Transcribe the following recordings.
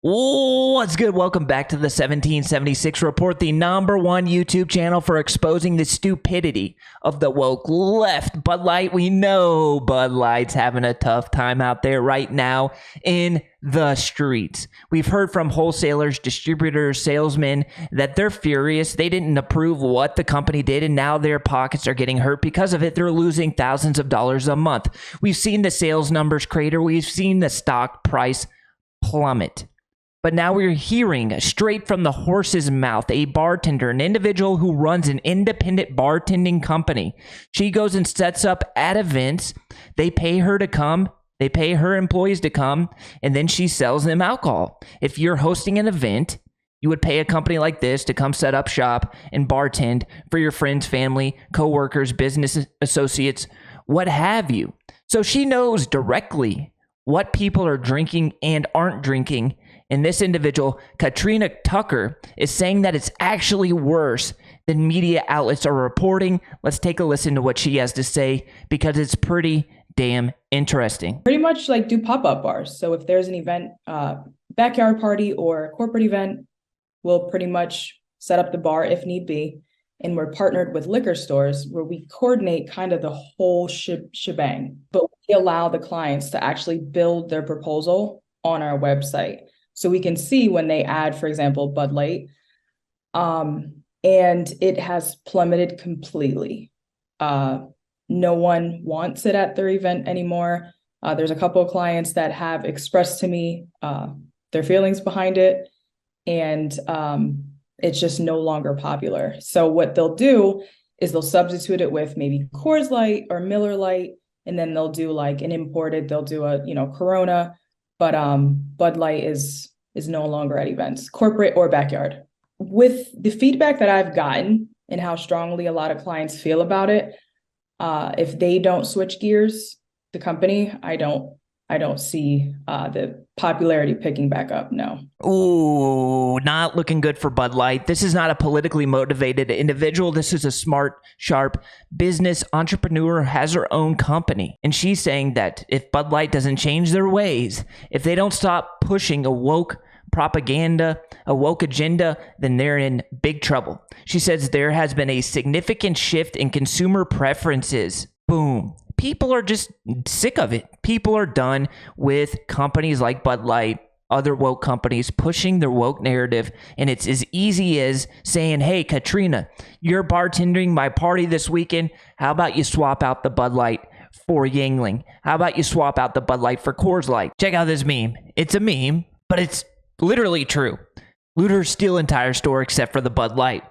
What's good? Welcome back to the 1776 Report, the #1 YouTube channel for exposing the stupidity of the woke left. Bud Light, we know Bud Light's having a tough time out there right now in the streets. We've heard from wholesalers, distributors, salesmen that they're furious. They didn't approve what the company did, and now their pockets are getting hurt because of it. They're losing thousands of dollars a month. We've seen the sales numbers crater. We've seen the stock price plummet. But now we're hearing straight from the horse's mouth, a bartender, an individual who runs an independent bartending company. She goes and sets up at events. They pay her to come. They pay her employees to come, and then she sells them alcohol. If you're hosting an event, you would pay a company like this to come set up shop and bartend for your friends, family, coworkers, business associates, what have you. So she knows directly what people are drinking and aren't drinking. And this individual, Katrina Tucker, is saying that it's actually worse than media outlets are reporting. Let's take a listen to what she has to say because it's pretty damn interesting. Pretty much like do pop-up bars. So if there's an event, backyard party or corporate event, we'll pretty much set up the bar if need be. And we're partnered with liquor stores where we coordinate kind of the whole shebang. But we allow the clients to actually build their proposal on our website. So we can see when they add, for example, Bud Light, and it has plummeted completely. No one wants it at their event anymore. There's a couple of clients that have expressed to me their feelings behind it, and it's just no longer popular. So what they'll do is they'll substitute it with maybe Coors Light or Miller Light, and then they'll do like an imported, they'll do a, Corona. But Bud Light is no longer at events, corporate or backyard. With the feedback that I've gotten and how strongly a lot of clients feel about it, if they don't switch gears, the company, I don't see the popularity picking back up. No. Ooh, not looking good for Bud Light. This is not a politically motivated individual. This is a smart, sharp business entrepreneur, has her own company. And she's saying that if Bud Light doesn't change their ways, if they don't stop pushing a woke propaganda, a woke agenda, then they're in big trouble. She says there has been a significant shift in consumer preferences. Boom. People are just sick of it. People are done with companies like Bud Light, other woke companies pushing their woke narrative. And it's as easy as saying, hey, Katrina, you're bartending my party this weekend. How about you swap out the Bud Light for Yuengling? How about you swap out the Bud Light for Coors Light? Check out this meme. It's a meme, but it's literally true. Looters steal entire store except for the Bud Light.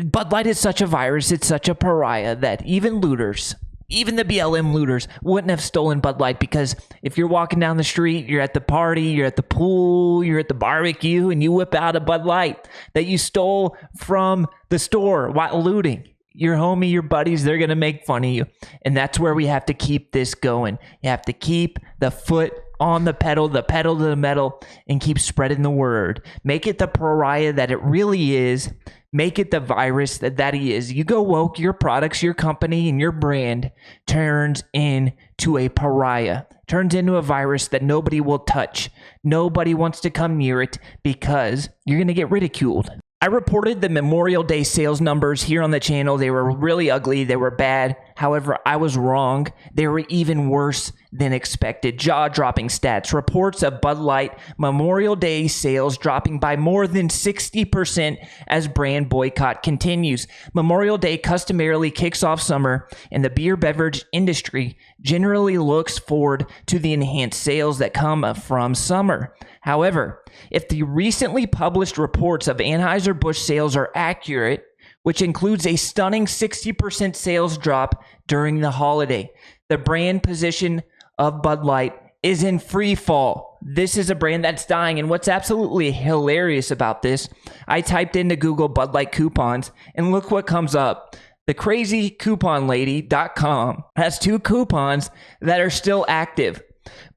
Bud Light is such a virus. It's such a pariah that even looters, even the BLM looters, wouldn't have stolen Bud Light, because if you're walking down the street, you're at the party, you're at the pool, you're at the barbecue, and you whip out a Bud Light that you stole from the store while looting, your homie, your buddies, they're going to make fun of you. And that's where we have to keep this going. You have to keep the foot on the pedal to the metal, and keep spreading the word. Make it the pariah that it really is. Make it the virus that he is. You go woke, your products, your company, and your brand turns into a pariah, turns into a virus that nobody will touch. Nobody wants to come near it because you're going to get ridiculed. I reported the Memorial Day sales numbers here on the channel. They were really ugly. They were bad. However, I was wrong. They were even worse than expected. Jaw-dropping stats. Reports of Bud Light Memorial Day sales dropping by more than 60% as brand boycott continues. Memorial Day customarily kicks off summer, and the beer beverage industry generally looks forward to the enhanced sales that come from summer. However, if the recently published reports of Anhueser Busch sales are accurate, which includes a stunning 60% sales drop during the holiday, the brand position of Bud Light is in free fall. This is a brand that's dying, and what's absolutely hilarious about this, I typed into Google Bud Light coupons, and look what comes up. The crazycouponlady.com has 2 coupons that are still active.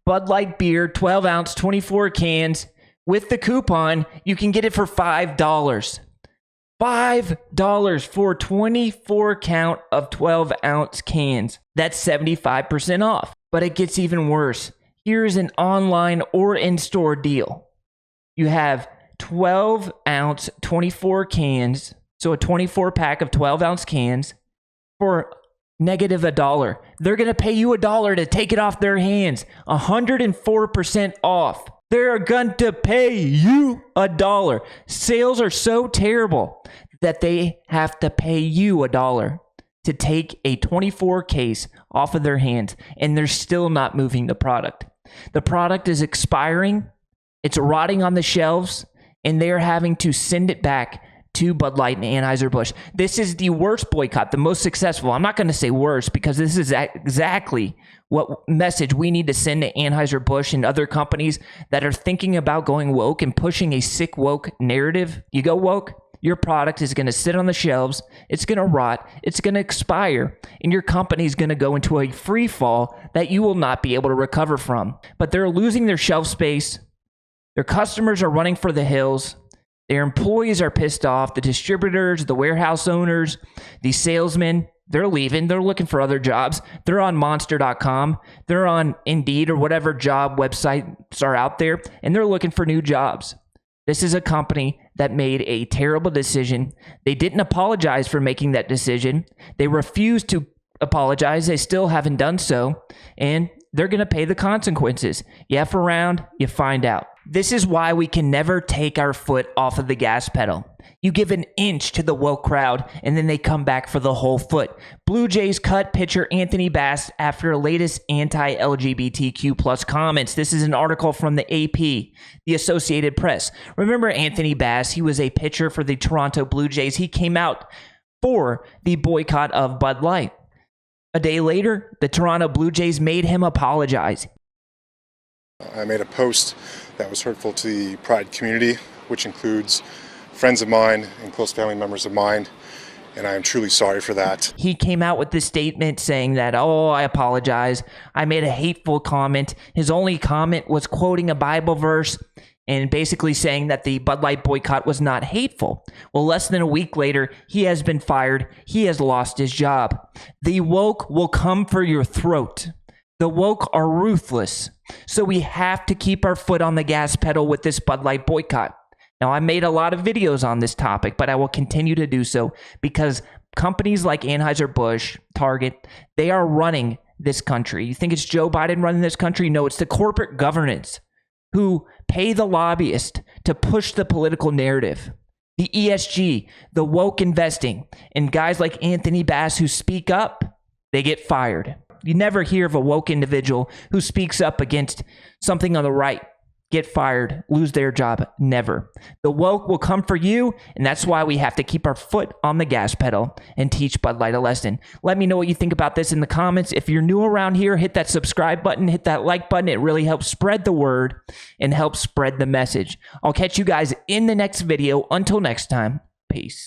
Bud Light beer, 12 ounce, 24 cans. With the coupon, you can get it for $5. $5 for 24 count of 12 ounce cans. That's 75% off. But it gets even worse. Here's an online or in-store deal. You have 12 ounce, 24 cans. So a 24 pack of 12 ounce cans for negative $1. They're going to pay you $1 to take it off their hands. 104% off. They're going to pay you $1. Sales are so terrible that they have to pay you $1 to take a 24 case off of their hands, and they're still not moving the product. The product is expiring, it's rotting on the shelves, and they're having to send it back to Bud Light and Anheuser-Busch. This is the worst boycott, the most successful. I'm not going to say worst because this is exactly what message we need to send to Anheuser-Busch and other companies that are thinking about going woke and pushing a sick woke narrative. You go woke, your product is going to sit on the shelves, it's going to rot, it's going to expire, and your company is going to go into a free fall that you will not be able to recover from. But they're losing their shelf space. Their customers are running for the hills. Their employees are pissed off. The distributors, the warehouse owners, the salesmen, they're leaving. They're looking for other jobs. They're on monster.com. They're on Indeed or whatever job websites are out there, and they're looking for new jobs. This is a company that made a terrible decision. They didn't apologize for making that decision. They refused to apologize. They still haven't done so, and they're going to pay the consequences. You F around, you find out. This is why we can never take our foot off of the gas pedal. You give an inch to the woke crowd, and then they come back for the whole foot. Blue Jays cut pitcher Anthony Bass after latest anti-LGBTQ plus comments. This is an article from the AP, the Associated Press. Remember Anthony Bass? He was a pitcher for the Toronto Blue Jays. He came out for the boycott of Bud Light. A day later, the Toronto Blue Jays made him apologize. I made a post that was hurtful to the Pride community, which includes friends of mine and close family members of mine, and I am truly sorry for that. He came out with this statement saying that, I apologize. I made a hateful comment. His only comment was quoting a Bible verse and basically saying that the Bud Light boycott was not hateful. Well, less than a week later, he has been fired. He has lost his job. The woke will come for your throat. The woke are ruthless. So we have to keep our foot on the gas pedal with this Bud Light boycott. Now, I made a lot of videos on this topic, but I will continue to do so because companies like Anheuser-Busch, Target, they are running this country. You think it's Joe Biden running this country? No, it's the corporate governance who pay the lobbyists to push the political narrative. The ESG, the woke investing, and guys like Anthony Bass who speak up, they get fired. You never hear of a woke individual who speaks up against something on the right get fired, lose their job. Never. The woke will come for you, and that's why we have to keep our foot on the gas pedal and teach Bud Light a lesson. Let me know what you think about this in the comments. If you're new around here, hit that subscribe button, hit that like button. It really helps spread the word and helps spread the message. I'll catch you guys in the next video. Until next time, peace.